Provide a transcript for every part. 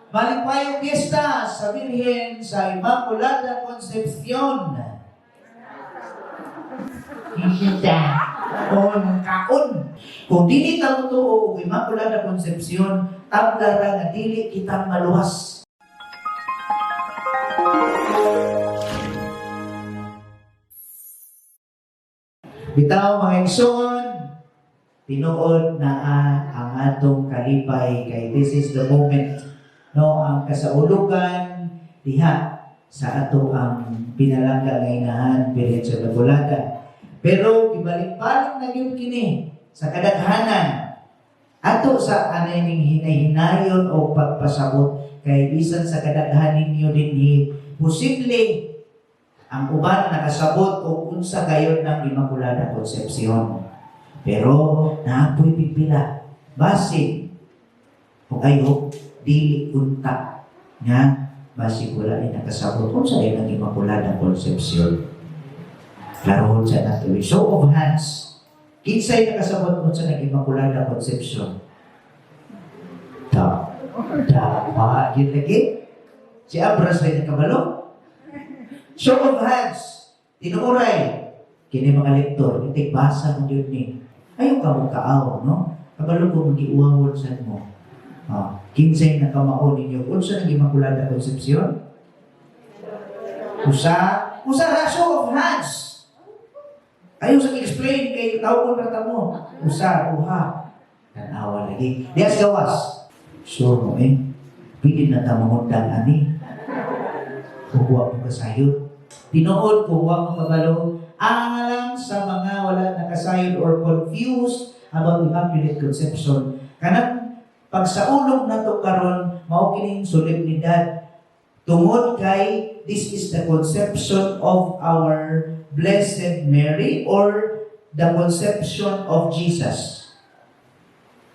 Malipayong Fiesta sa Birhen sa Immaculada Concepcion. Kita. On kaon. Kung dili ta mo tuo og Immaculada Concepcion, tabla ra nga dili kita maluwas. Bitaw mga igsoon, tinuod na ang atong kalipay kay this is the moment, no, ang kasaulugan diha sa ato ang pinalangga nga inahan Birhen sa Immaculada. Pero ibalik-balik na yun kini sa kadaghanan ato sa anay ning hinay-hinayon o pagpasabot kay bisan sa kadaghanan ninyo dinhi posible ang uban nakasabot o unsa gayon ng Immaculada Concepcion. Pero naapoy pipila base kung ayo dili unta nga base wala ay nakasabot unsa ay ng Immaculada Concepcion. Klarohon sa nato. Show of hands. Kinsay nakasabot unsa ng Immaculada Concepcion? Yun lagi? Si Abras ay nakabalo? Show of hands. Tinuuray. Kini mga lektor, itig basa mo yun ni. Ayaw ka mong kaaw, no? Kabalo ko mong giuwawon sa mo. Kinsay nakamao ninyo. Unsa ng Immaculada Concepcion? Usa ra show of hands. Ayaw sa explain kay tawag rata mo. Usa, uha. Tanawa lagi. Dias gawas. Sure mo pili na tamamundang ani. Kuha mo kasayod. Tinuod ko huwag mo kabalo. Alang sa mga wala nakasayod or confused about Immaculate Conception. Kanang pagsaulog na to karon mao kining solemnidad. Tungod kay this is the conception of our Blessed Mary or the conception of Jesus.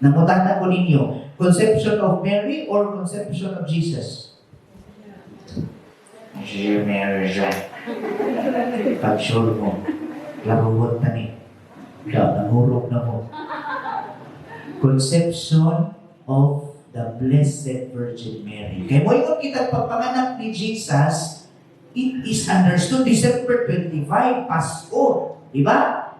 Namutana ko ninyo, conception of Mary or conception of Jesus? Mary siya. Pag-sure mo, laruhot na ni. Nangurog na mo. Conception of the Blessed Virgin Mary. Kaya mo yung kita pagpanganak ni Jesus, it is understood December 25, Pasko. Diba?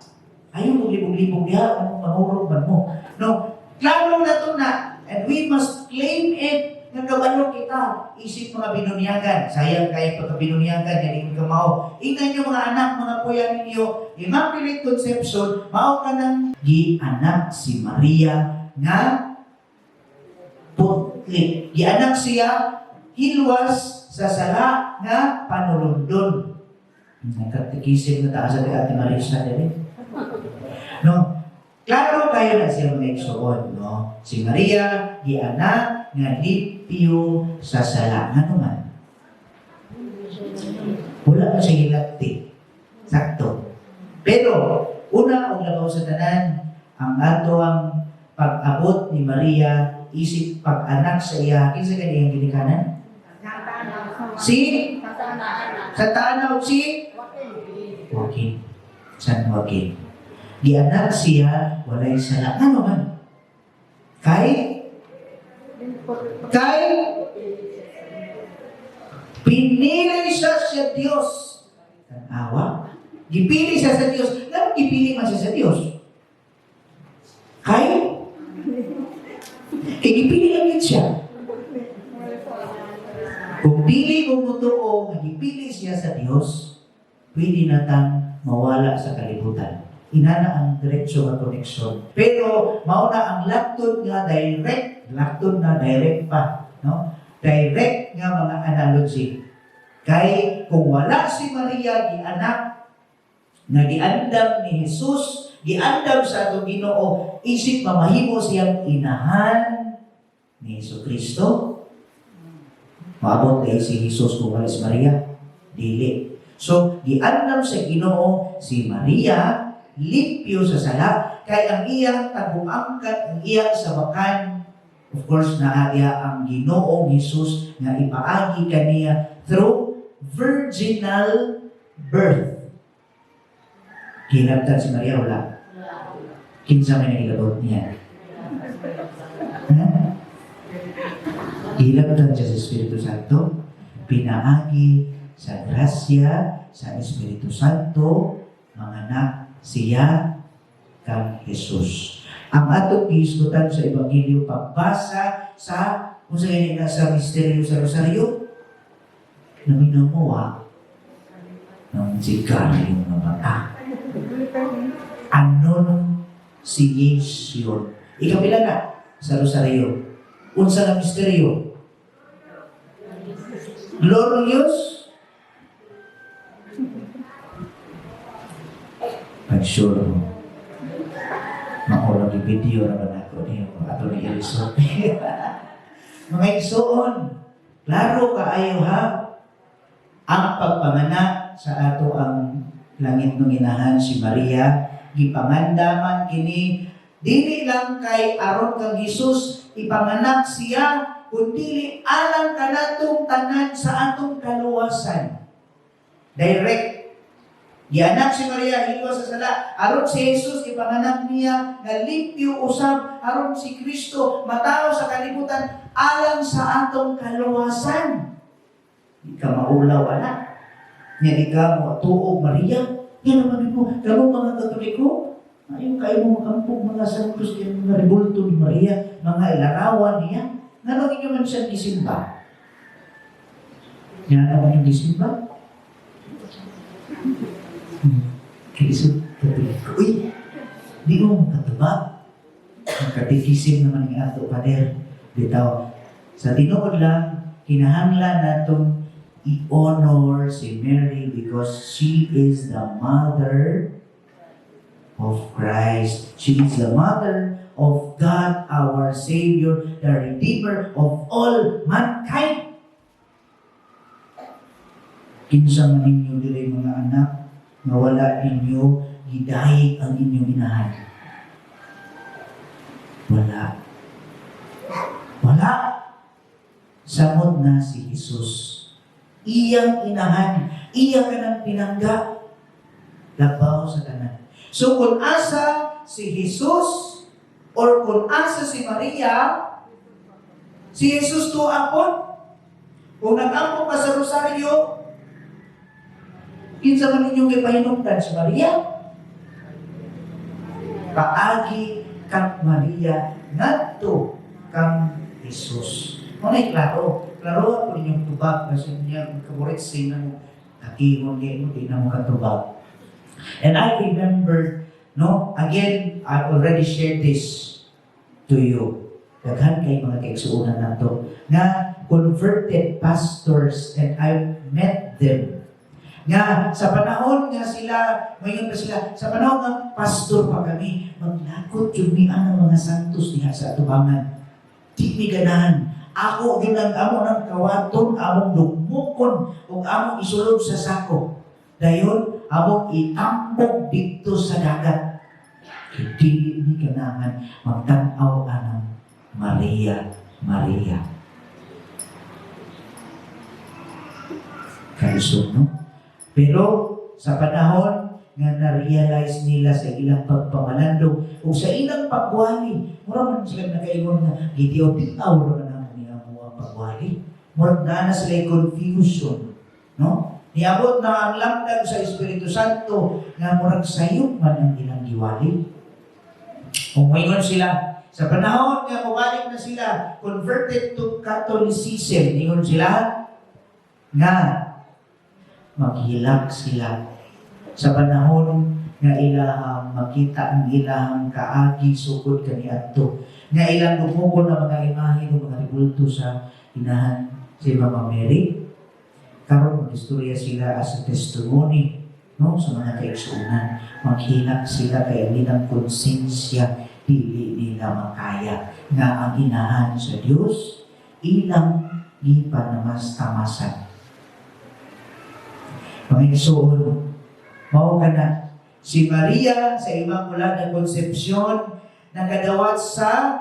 Ayaw mo libog-libog diha, anong mahurog man mo. No, klaro na ito na, and we must claim it, nagkabalo kita, isip mga binunyagan. Sayang kayo pagka-binunyagan, yan yung kamao. Ingnan nyo mga anak, mga kuya ninyo, Immaculate Conception, mao ka ng gi-anak si Maria nga putli. Gi-anak siya, hilwas sa sala nga panulundon. Nagkatikisim na taas at Ate Marisa din. No? Klaro kayo na siya mga igsoon, no? Si Maria, gianak nga lipyo sa sala. Ano man? Wala na siya hilakti. Sakto. Pero, una, og labaw sa tanan, ang ato ang pag-abot ni Maria, isip pag-anak sa iya, kinsa kaniyang ginikanan? Si? Santa Ana o si? Joaquin. San Joaquin. Gianak siya, walay sala. Ano man? Kay pinili siya sa Diyos. Tanawa? Gipili siya sa Diyos. Ano gipili man siya sa Diyos? Kay gipili lang siya. Kung dili ko mutuo, nagipili siya sa Diyos, pwede natang mawala sa kalibutan. Inana ang diretsyo nga koneksyon. Pero, mauna ang laktod nga direct, laktod na direct pa, no? Direct nga mga analogy. Kay, kung wala si Maria, gianak, na giandam ni Jesus, giandam sa atong Ginoo, isip mamahimo siyang inahan ni Jesucristo. Maabot kay si Jesus kung wala si Maria? Dili. So, giandam sa Ginoo si Maria, lipyo sa sala, kay ang iya taguangkat, ang iya sa bakan, of course, naaya ang Ginoong Jesus nga ipaagi kaniya through virginal birth. Kinabtan si Maria, wala? Kinsa may nagilabot niya? Ilabtan siya sa Espiritu Santo, pinaagi sa grasya sa Espiritu Santo, manganak siya kang Jesus. Ang atong gihisgutan sa Ebanghelyo pagbasa sa kung sa ganyan na sa misteryo sa Rosaryo, naminamuha ng sigarilyo ng mata. Anon si Yesu. Ikapila na sa Rosaryo. Unsa na misteryo? Glorious. Pag-sure mo. Makulang yung video naman ako niyo. Ato ni Elison. Mga igsoon, klaro kaayo ha, ang pagpanganak sa ato ang langit ng inahan si Maria, gipangandaman kini, dili lang kay aron kang Jesus, ipanganak siya, kundi alang kanatong tanan sa atong kaluwasan. Direct. Gianak si Maria, hilwa sa sala, aron si Jesus, ipanganak niya, nga limpyo usab, aron si Kristo, matao sa kalibutan, alang sa atong kaluwasan. Di ka maulaw, anak. Nga di ka mo tuog, Maria. Yan naman mo, kamo mga Katoliko, ayun kayo mo makampog mga santos, mga ribulto ni Maria, mga ilarawan niya. Nga inyo man siya gisimba. Yan naman yung gisimba. Kilisod, Katoliko. Uy, di mo makatubag. Ang katikisim naman ng ato, Pader. Bitaw, sa tinuod lang, kinahanglan natong i-honor si Mary because she is the mother of Christ. She is the mother of God, our Savior, the Redeemer of all mankind. Kinsa man ninyo dili mga anak, nga wala ninyo gidayeg ang inyong inahan. Wala. Wala. Samot na si Jesus. Iyang inahan, iya ka ng pinangga, labaw sa tanan. So kung asa si Jesus, or kung asa si Maria, si Jesus to apon, kung nag-ampo ka sa Rosaryo, kinsa man ninyong ipahinungdan si Maria, paagi kang Maria, ngadto kang Jesus. Muna'y klaro ako ninyong tubag kasi niya kaburit sing na mo kakihon kayo mo, di na mo katubag. And I remember, no, again, I already shared this to you. Daghan kay mga kaigsuunan na to, na converted pastors, and I met them. Nga, sa panahon nga sila, ngayon pa sila, sa panahon nga pastor pa kami, maglakot yun ang mga santos niya sa atubangan. Di mi ganahan. Ako ginang amo ng kawaton, among lugmukon, o among isulod sa sako. Dayon, among itambog dito sa dagat. Hindi ni ganahan magtanaw anang Maria, Maria. Kalusog, no? Pero sa panahon nga na-realize nila sa ilang pagpamalandong o sa ilang pagwali, mura man sila nakaingon na gitiyaw-tiyaw na naman niya mo ang pagwali. Mura na sila confusion. No? Niabot na ang lamdag sa Espiritu Santo nga murag sayop man ang ilang giwali. Kung mayroon sila, sa panahon nga mabalik na sila, converted to Catholicism, ingon sila nga maghilak sila sa panahon nga ilahang makita ang ilahang kaagi sukod kaniadto nga ilang dumukon na mga imahe ng mga ribulto sa inahan si Mama Mary. Karon mag-istorya sila as a testimony, no, sa mga kaigsuunan. Maghilak sila kay nilang konsensya dili nila makaya nga ang inahan sa Dios ilang gipanamass-tamasan. Mga igsoon, mao ka na si Maria sa Immaculada Concepcion nagadawat sa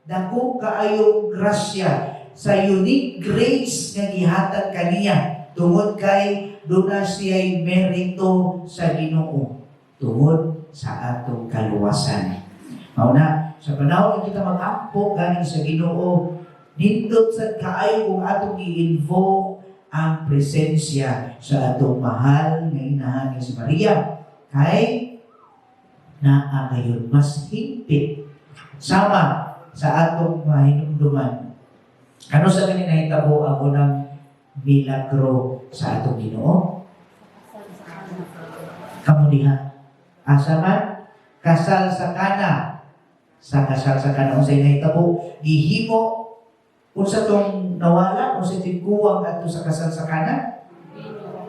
dako kaayong grasya, sa unique grace nga gihatag kaniya tungod kay duna siya'y merito sa Ginoo tungod sa atong kaluwasan. Mao na sa panahon nga kita mag-ampo ganing sa Ginoo, Nindot sa kaayo kung atong i-invoke ang presensya sa atong mahal nga inahan nga si Maria. Kay naa kayon mas higpit sama sa atong mahinumduman. Ano sa ganina hitabo ako ng milagro sa atong Ginoo? Kamulihan. Asa man? Kasal sa kana. Sa kasal sa kana, unsay nahitabo, gihimo, unsa tong nawala, unsa tingkuwang adto sa kasal sa kana?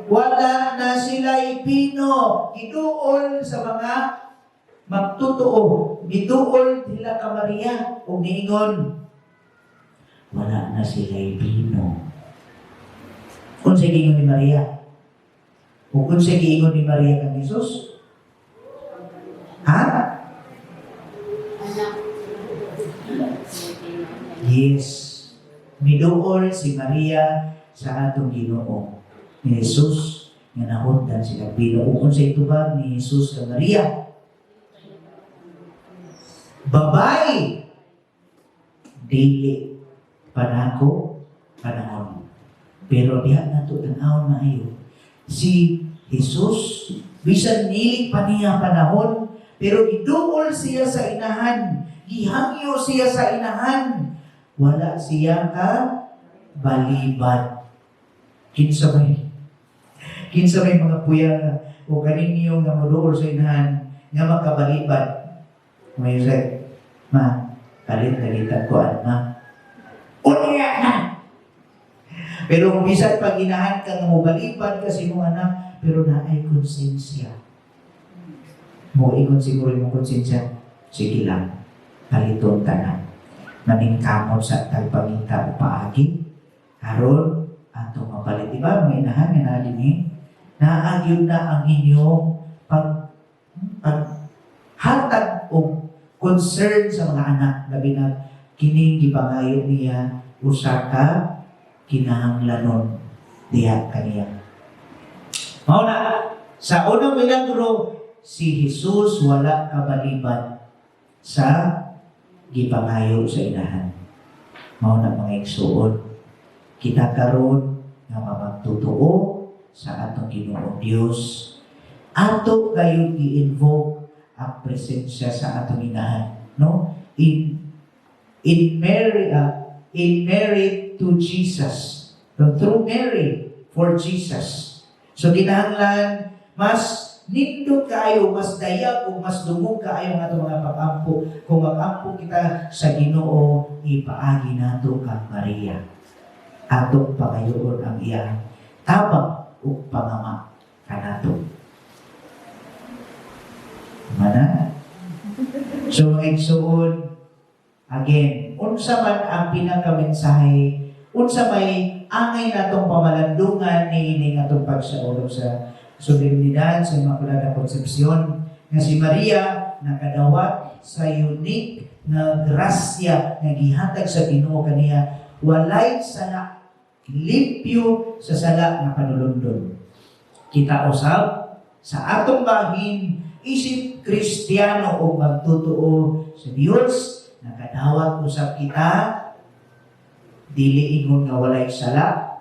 Wala na sila ipino. Giduol sa mga magtotoo. Giduol nila ka Maria o niingon. Wala na sila ipino. Unsay giingon ni Maria? O unsay giingon ni Maria kang Jesus? Ha? Yes. Miduol si Maria sa atong Ginoo. Ni Jesus nga nahundan sila pino. Kung sa itubag ni Jesus sa Maria, babae, dili panako panahon. Pero diha nato tan-aw maayo. Si Jesus, bisan nili pa niya panahon, pero giduol siya sa inahan. Gihangyo siya sa inahan. Wala siya ka balibad. Kinsa may mga kuya o kaninyo nga moduol sa inahan nga makabalibad. May say, ma, kalit-kalitan ko na. Unya na! Pero kung bisan pag inahan ka nga mo balibad kasi mo anak, pero na ay konsensya. Mo ikon siguro yung konsensya. Sige lang, paliton ka na. Maningkamot sa tagpangita o paagi. Haron, ato mapalit. Diba? May inahan nga na din eh. Naagyo na ang inyong hatag o concern sa mga anak. Labi na kining gibangayo niya usaka kinahanglanon diha kaniya. Mao na, sa unang milagro, si Jesus wala kabalibad sa gipangayo sa inahan. Mao na mga igsuon, kita karon nga mamagtotoo sa atong Ginoong Dios. Ato kayo i-invoke ang presensya sa atong inahan, no? In Mary to Jesus, through Mary for Jesus. So kinahanglan mas nindot kaayo, mas dayag o mas dungog kaayo ang atong mga pag-ampo. Kung mag-ampo kita sa Ginoo, ipaagi nato kang Maria. Atong pangayoon ang iyang tabang o pangama kanato. Mana? So mga igsuon, again, unsa man ang pinakamensahe, unsa may angay natong pamalandungan ni atong pagsaulog sa solemnidad sa Immaculada Concepcion nga si Maria nakadawat sa unique na grasya nga gihatag sa Ginoo kaniya, walay sala, limpyo sa sala nga panulundon. Kita usab sa atong bahin isip Kristiyano o magtotoo sa Dios, nakadawat usab kita dili ingon nga walay sala,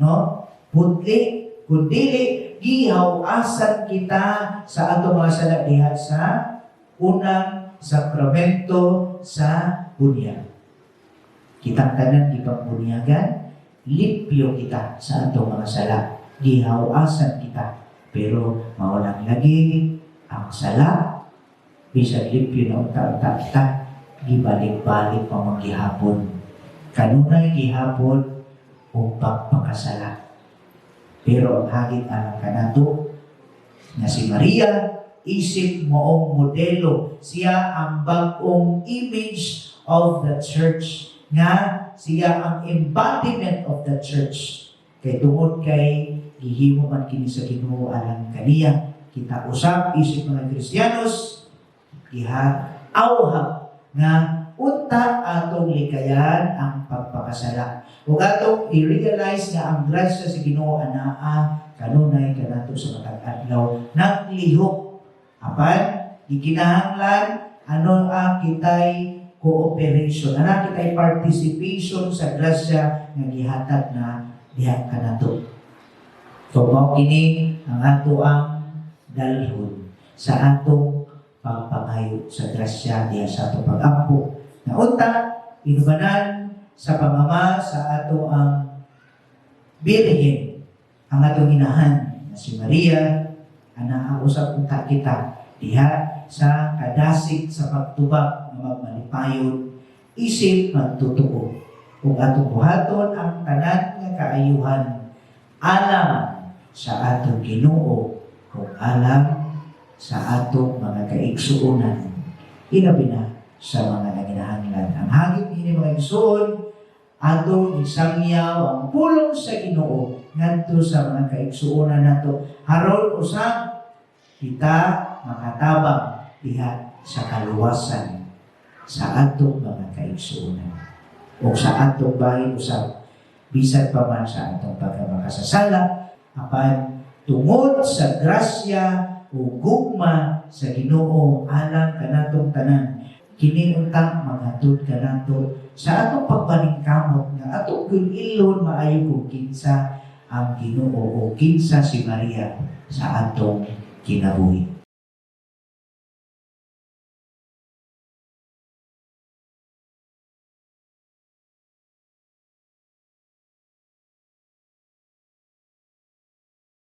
no? Putli, kundili gihaw-asan kita sa atong mga sala diha sa unang sakramento sa bunyag. Kitang tanan gipagbunyagan, limpyo kita sa atong mga sala, gihaw-asan kita. Pero mawalang lagi ang sala, bisan limpyo na unta-unta kita, gibalik-balik pa maghihapon. Kanunay gihapon o pagpakasala. Pero ang hagit alang kanato na si Maria, isip moong modelo. Siya ang bagong image of the church. Nga siya ang embodiment of the church. Kay tungod kay gihimo man kini sa Ginoo alang kaniya. Kita usab isip mga Kristiyanos, giha-awhag nga unta atong likayan ang pagpakasala. Ug atong i-realize nga ang grasya sa Ginoo anaa kanunay kanato sa matag adlaw naglihok. Apan gikinahanglan ano ang kitay cooperation. Ana kitay participation sa grasya nga gihatag na diha kanato. So mao kini ang ato ang dalhon sa atong pagpangayo sa grasya diha sa atong pag-ampo. Na unta, inubanan sa pamama sa ato ang Birhen, ang atong inahan na si Maria, ana usab unta kita diha sa kadasig sa pagtubag nga magmalipayon isip magtutuo. Kung atong buhaton ang tanan nga kaayuhan alam sa atong Ginoo kung alam sa atong mga kaigsuonan ilabi na sa mga naginahanglan. Ang hagit ini mga igsuon atong isangyaw ang pulong sa Ginoo ngadto sa mga kaigsuonan nato haron usab kita makatabang diha sa kaluwasan sa atong mga kaigsuonan o sa atong bahin usab bisan pa man sa atong pagkamakasasala apan tungod sa grasya o gugma sa Ginoo alang kanatong tanan kini untang maghatod kanato sa atong pagpaningkamot nga atong ilon maayo kung kinsa ang Ginoo o kinsa si Maria sa atong kinabuhi.